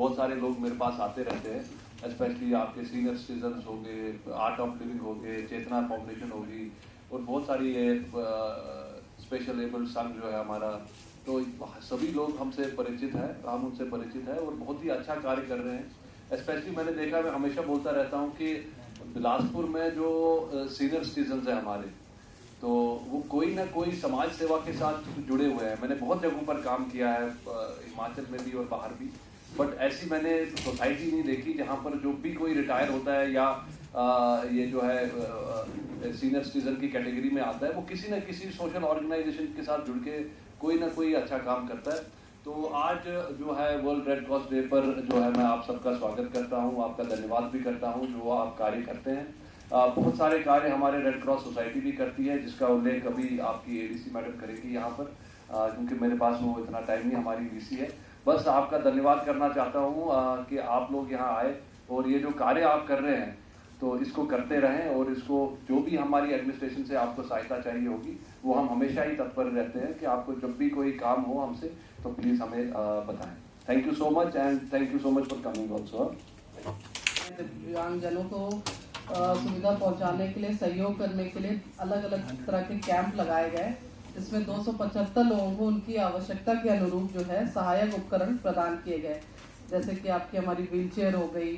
बहुत सारे लोग मेरे पास आते रहते हैं, स्पेशली आपके सीनियर सिटीजन्स हो गए, आर्ट ऑफ लिविंग हो गए, चेतना फाउंडेशन होगी, और बहुत सारी स्पेशल एबल्ड संघ जो है हमारा, तो सभी लोग हमसे परिचित हैं, हम उनसे परिचित हैं और बहुत ही अच्छा कार्य कर रहे हैं। स्पेशली मैंने देखा, मैं हमेशा बोलता रहता हूँ कि बिलासपुर में जो सीनियर सिटीजन्स हैं हमारे, तो वो कोई ना कोई समाज सेवा के साथ जुड़े हुए हैं। मैंने बहुत जगहों पर काम किया है, हिमाचल में भी और बाहर भी, बट ऐसी मैंने सोसाइटी नहीं देखी जहाँ पर जो भी कोई रिटायर होता है या ये जो है सीनियर सिटीजन की कैटेगरी में आता है, वो किसी न किसी सोशल ऑर्गेनाइजेशन के साथ जुड़ के कोई ना कोई अच्छा काम करता है। तो आज जो है वर्ल्ड रेड क्रॉस डे पर जो है मैं आप सबका स्वागत करता हूँ, आपका धन्यवाद भी करता हूँ जो आप कार्य करते हैं। बहुत सारे कार्य हमारे रेड क्रॉस सोसाइटी भी करती है, जिसका उल्लेख अभी आपकी एडीसी मैडम करेगी यहाँ पर, क्योंकि मेरे पास वो इतना टाइम नहीं, हमारी वीसी है। बस आपका धन्यवाद करना चाहता हूँ कि आप लोग यहाँ आए और ये जो कार्य आप कर रहे हैं तो इसको करते रहें, और इसको जो भी हमारी एडमिनिस्ट्रेशन से आपको सहायता चाहिए होगी वो हम हमेशा ही तत्पर रहते हैं कि आपको जब भी कोई काम हो हमसे तो प्लीज़ हमें बताएं। Thank you so much and thank you so much for coming also. दिव्यांगजनों को सुविधा पहुंचाने के लिए, सहयोग करने के लिए अलग अलग तरह के कैंप लगाए गए, जिसमें 275 लोगों को उनकी आवश्यकता के अनुरूप जो है सहायक उपकरण प्रदान किए गए, जैसे कि आपकी हमारी व्हीलचेयर हो गई,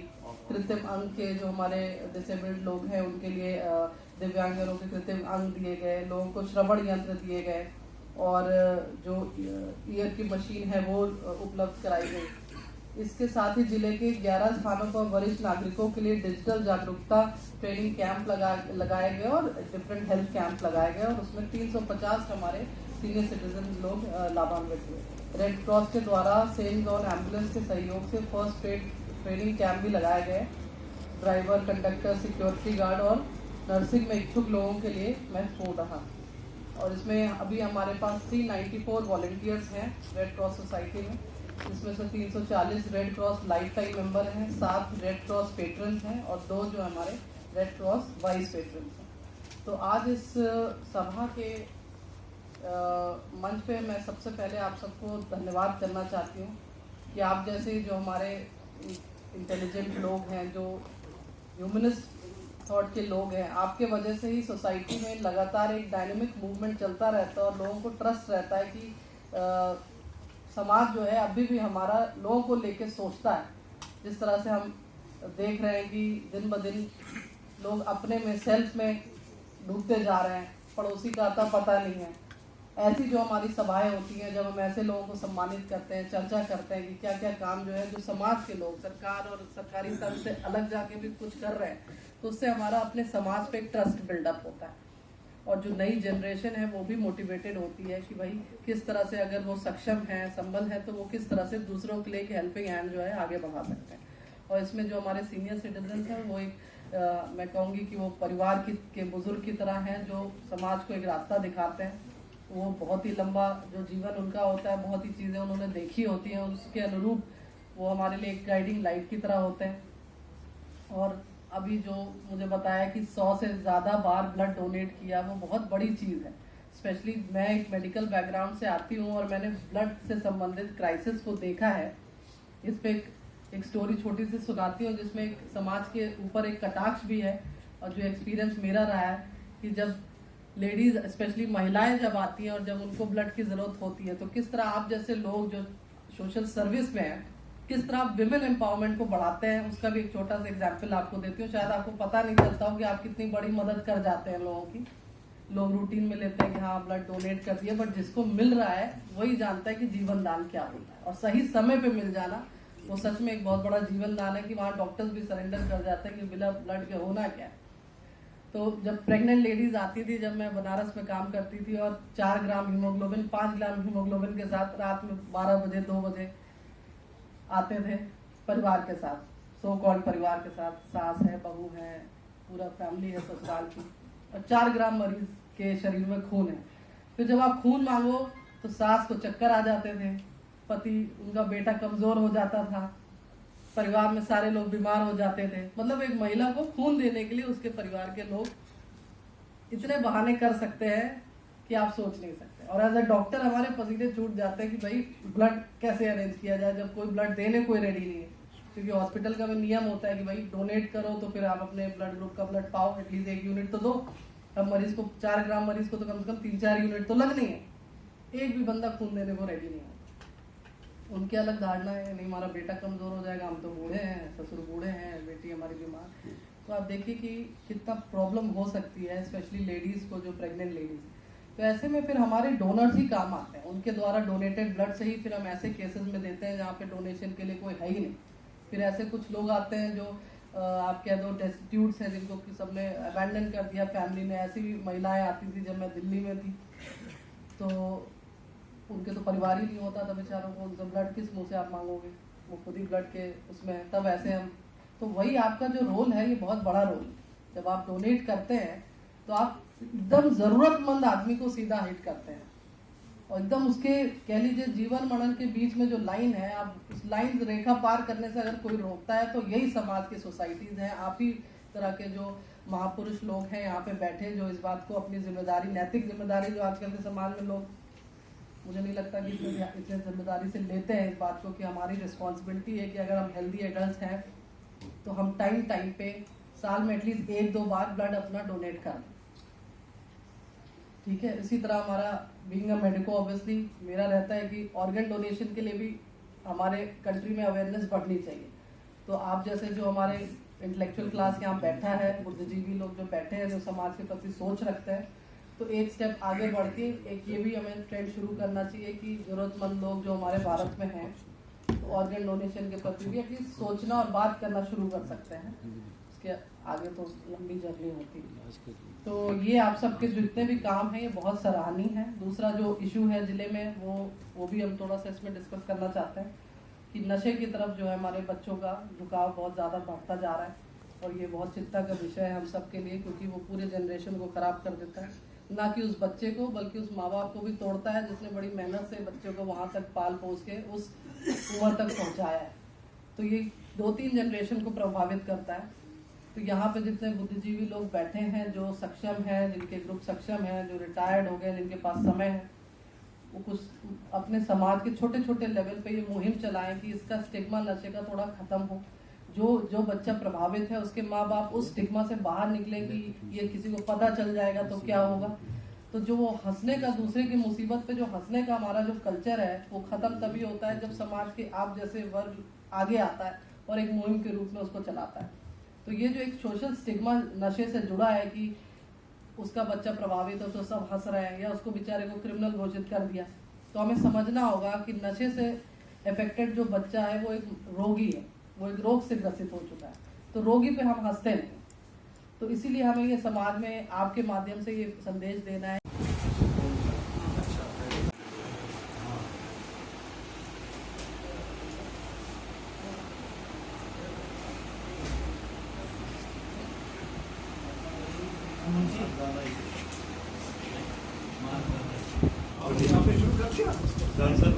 कृत्रिम अंग के जो हमारे डिसेबल्ड लोग हैं उनके लिए दिव्यांगजनों के कृत्रिम अंग दिए गए, लोगों को श्रवण यंत्र दिए गए, और जो ईयर की मशीन है वो उपलब्ध कराई गई। इसके साथ ही जिले के 11 स्थानों पर वरिष्ठ नागरिकों के लिए डिजिटल जागरूकता ट्रेनिंग कैंप लगाए गए और डिफरेंट हेल्थ कैंप लगाए गए, और उसमें 350 हमारे सीनियर सिटीजन लोग लाभान्वित हुए। रेड क्रॉस के द्वारा सेंट जॉन एम्बुलेंस के सहयोग से फर्स्ट एड ट्रेनिंग कैंप भी लगाए गए। ड्राइवर, कंडक्टर, सिक्योरिटी गार्ड और नर्सिंग में इच्छुक लोगों के लिए महत्वपूर्ण रहा। और इसमें अभी हमारे पास 394 वॉलंटियर्स हैं रेड क्रॉस सोसाइटी में, जिसमें से 340 red cross life time member हैं, 7 रेड क्रॉस पेट्रन्स हैं और 2 जो हमारे रेड क्रॉस वाइस पेट्रन्स हैं। तो आज इस सभा के मंच पे मैं सबसे पहले आप सबको धन्यवाद करना चाहती हूँ कि आप जैसे जो हमारे इंटेलिजेंट लोग हैं, जो ह्यूमनिस्ट थॉट के लोग हैं, आपके वजह से ही सोसाइटी में लगातार एक डायनेमिक मूवमेंट चलता रहता है और लोगों को ट्रस्ट रहता है कि समाज जो है अभी भी हमारा लोगों को लेके सोचता है। जिस तरह से हम देख रहे हैं कि दिन ब दिन लोग अपने में, सेल्फ में डूबते जा रहे हैं, पड़ोसी का आता पता नहीं है। ऐसी जो हमारी सभाएं होती हैं, जब हम ऐसे लोगों को सम्मानित करते हैं, चर्चा करते हैं कि क्या क्या काम जो है जो समाज के लोग, सरकार और सरकारी तंत्र से अलग जाके भी कुछ कर रहे हैं, तो उससे हमारा अपने समाज पे एक ट्रस्ट बिल्डअप होता है, और जो नई जनरेशन है वो भी मोटिवेटेड होती है कि भाई किस तरह से अगर वो सक्षम है, संबल है, तो वो किस तरह से दूसरों के लिए एक हेल्पिंग हैंड जो है आगे बढ़ा सकते हैं। और इसमें जो हमारे सीनियर सिटीजन हैं वो एक मैं कहूँगी कि वो परिवार के बुजुर्ग की तरह हैं, जो समाज को एक रास्ता दिखाते हैं। वो बहुत ही लंबा जो जीवन उनका होता है, बहुत ही चीज़ें उन्होंने देखी होती हैं, उसके अनुरूप वो हमारे लिए एक गाइडिंग लाइट की तरह होते हैं। और अभी जो मुझे बताया कि 100 से ज़्यादा बार ब्लड डोनेट किया, वो बहुत बड़ी चीज़ है। स्पेशली मैं एक मेडिकल बैकग्राउंड से आती हूँ और मैंने ब्लड से संबंधित क्राइसिस को देखा है। इस पर एक स्टोरी छोटी सी सुनाती हूँ, जिसमें एक समाज के ऊपर एक कटाक्ष भी है, और जो एक्सपीरियंस मेरा रहा है कि जब लेडीज, स्पेशली महिलाएं जब आती हैं और जब उनको ब्लड की ज़रूरत होती है, तो किस तरह आप जैसे लोग जो सोशल सर्विस में हैं, किस तरह आप विमेन एम्पावरमेंट को बढ़ाते हैं, उसका भी एक छोटा सा एग्जाम्पल आपको देती हूँ। शायद आपको पता नहीं चलता हो कि आप कितनी बड़ी मदद कर जाते हैं लोगों की। लोग रूटीन में लेते हैं कि हाँ ब्लड डोनेट कर दिया, बट जिसको मिल रहा है वही जानता है कि जीवन दान क्या होता है, और सही समय पे मिल जाना वो सच में एक बहुत बड़ा जीवन दान है, कि वहाँ डॉक्टर्स भी सरेंडर कर जाते हैं कि बिना ब्लड के होना क्या है। तो जब प्रेग्नेंट लेडीज आती थी, जब मैं बनारस में काम करती थी, और 4 ग्राम हीमोग्लोबिन, 5 ग्राम हीमोग्लोबिन के साथ रात में 12 बजे 2 बजे आते थे परिवार के साथ, सो कॉल्ड परिवार के साथ, सास है, बहू है, पूरा फैमिली है ससुराल की, और 4 ग्राम मरीज के शरीर में खून है। फिर जब आप खून मांगो तो सास को चक्कर आ जाते थे, पति, उनका बेटा कमजोर हो जाता था, परिवार में सारे लोग बीमार हो जाते थे। मतलब एक महिला को खून देने के लिए उसके परिवार के लोग इतने बहाने कर सकते हैं कि आप सोच नहीं सकते। और एज अ डॉक्टर हमारे पसीने छूट जाते हैं कि भाई ब्लड कैसे अरेंज किया जाए जब कोई ब्लड देने कोई रेडी नहीं है, क्योंकि हॉस्पिटल का भी नियम होता है कि भाई डोनेट करो तो फिर आप अपने ब्लड ग्रुप का ब्लड पाओ, एटलीस्ट 1 यूनिट तो दो। अब मरीज को 4 ग्राम मरीज को तो कम से कम 3-4 यूनिट तो लगनी है, एक भी बंदा खून देने को रेडी नहीं है। उनकी अलग धारणा है, नहीं हमारा बेटा कमजोर हो जाएगा, हम तो बूढ़े हैं, ससुर बूढ़े हैं, बेटी हमारी बीमार। तो आप देखिए कि कितना प्रॉब्लम हो सकती है, स्पेशली लेडीज को, जो प्रेग्नेंट लेडीज। तो ऐसे में फिर हमारे डोनर्स ही काम आते हैं, उनके द्वारा डोनेटेड ब्लड से ही फिर हम ऐसे केसेस में देते हैं जहाँ पे डोनेशन के लिए कोई है ही नहीं। फिर ऐसे कुछ लोग आते हैं जो आप कह दो डेस्टिट्यूट्स हैं, जिनको कि सबने अबैंडन कर दिया फैमिली ने। ऐसी भी महिलाएं आती थी जब मैं दिल्ली में थी, तो उनके तो परिवार ही नहीं होता था बेचारों को, उनसे ब्लड किस मुंह से आप मांगोगे, वो खुद ही ब्लड के उसमें। तब ऐसे हम, तो वही आपका जो रोल है ये बहुत बड़ा रोल है। जब आप डोनेट करते हैं तो आप एकदम जरूरतमंद आदमी को सीधा हिट करते हैं, और एकदम उसके कह लीजिए जीवन मरण के बीच में जो लाइन है, आप उस लाइन रेखा पार करने से अगर कोई रोकता है तो यही समाज की सोसाइटीज हैं। आप ही तरह के जो महापुरुष लोग हैं यहाँ पे बैठे, जो इस बात को अपनी जिम्मेदारी, नैतिक जिम्मेदारी जो आजकल के समाज में लोग, मुझे नहीं लगता कि इतने जिम्मेदारी से लेते हैं इस बात को, कि हमारी रिस्पॉन्सिबिलिटी है कि अगर हम हेल्दी एडल्ट हैं तो हम टाइम पे साल में एटलीस्ट 1-2 बार ब्लड अपना डोनेट करें। ठीक है, इसी तरह हमारा बीइंग अ मेडिको ऑब्वियसली मेरा रहता है कि ऑर्गन डोनेशन के लिए भी हमारे कंट्री में अवेयरनेस बढ़नी चाहिए। तो आप जैसे जो हमारे इंटेलेक्चुअल क्लास यहाँ बैठा है, बुद्धिजीवी लोग जो बैठे हैं, जो समाज के प्रति सोच रखते हैं, तो एक स्टेप आगे बढ़ के एक ये भी हमें ट्रेंड शुरू करना चाहिए कि जरूरतमंद लोग जो हमारे भारत में हैं, तो ऑर्गन डोनेशन के प्रति भी एटलीस्ट सोचना और बात करना शुरू कर सकते हैं। उसके आगे तो लंबी जर्नी होती है। तो ये आप सबके जितने भी काम हैं ये बहुत सराहनीय है। दूसरा जो इशू है जिले में, वो भी हम थोड़ा सा इसमें डिस्कस करना चाहते हैं कि नशे की तरफ जो है हमारे बच्चों का झुकाव बहुत ज़्यादा बढ़ता जा रहा है, और ये बहुत चिंता का विषय है हम सब के लिए, क्योंकि वो पूरे जनरेशन को ख़राब कर देता है। ना कि उस बच्चे को, बल्कि उस माँ बाप को भी तोड़ता है जिसने बड़ी मेहनत से बच्चों को वहाँ तक पाल पोस के उस उम्र तक पहुँचाया है। तो ये 2-3 जनरेशन को प्रभावित करता है। तो यहाँ पे जितने बुद्धिजीवी लोग बैठे हैं, जो सक्षम हैं, जिनके ग्रुप सक्षम हैं, जो रिटायर्ड हो गए, जिनके पास समय है, वो कुछ अपने समाज के छोटे छोटे लेवल पे ये मुहिम चलाएं कि इसका स्टिग्मा नशे का थोड़ा खत्म हो। जो बच्चा प्रभावित है उसके माँ बाप उस स्टिग्मा से बाहर निकले कि ये किसी को पता चल जाएगा तो क्या होगा। तो जो वो हंसने का, दूसरे की मुसीबत पे जो हंसने का हमारा जो कल्चर है, वो खत्म तभी होता है जब समाज के आप जैसे वर्ग आगे आता है और एक मुहिम के रूप में उसको चलाता है। तो ये जो एक सोशल स्टिग्मा नशे से जुड़ा है कि उसका बच्चा प्रभावित हो तो सब हंस रहे हैं, या उसको बेचारे को क्रिमिनल घोषित कर दिया, तो हमें समझना होगा कि नशे से अफेक्टेड जो बच्चा है वो एक रोगी है, वो एक रोग से ग्रसित हो चुका है। तो रोगी पे हम हंसते नहीं। तो इसीलिए हमें ये समाज में आपके माध्यम से ये संदेश देना है। और यहाँ पे शुरू कर दिया।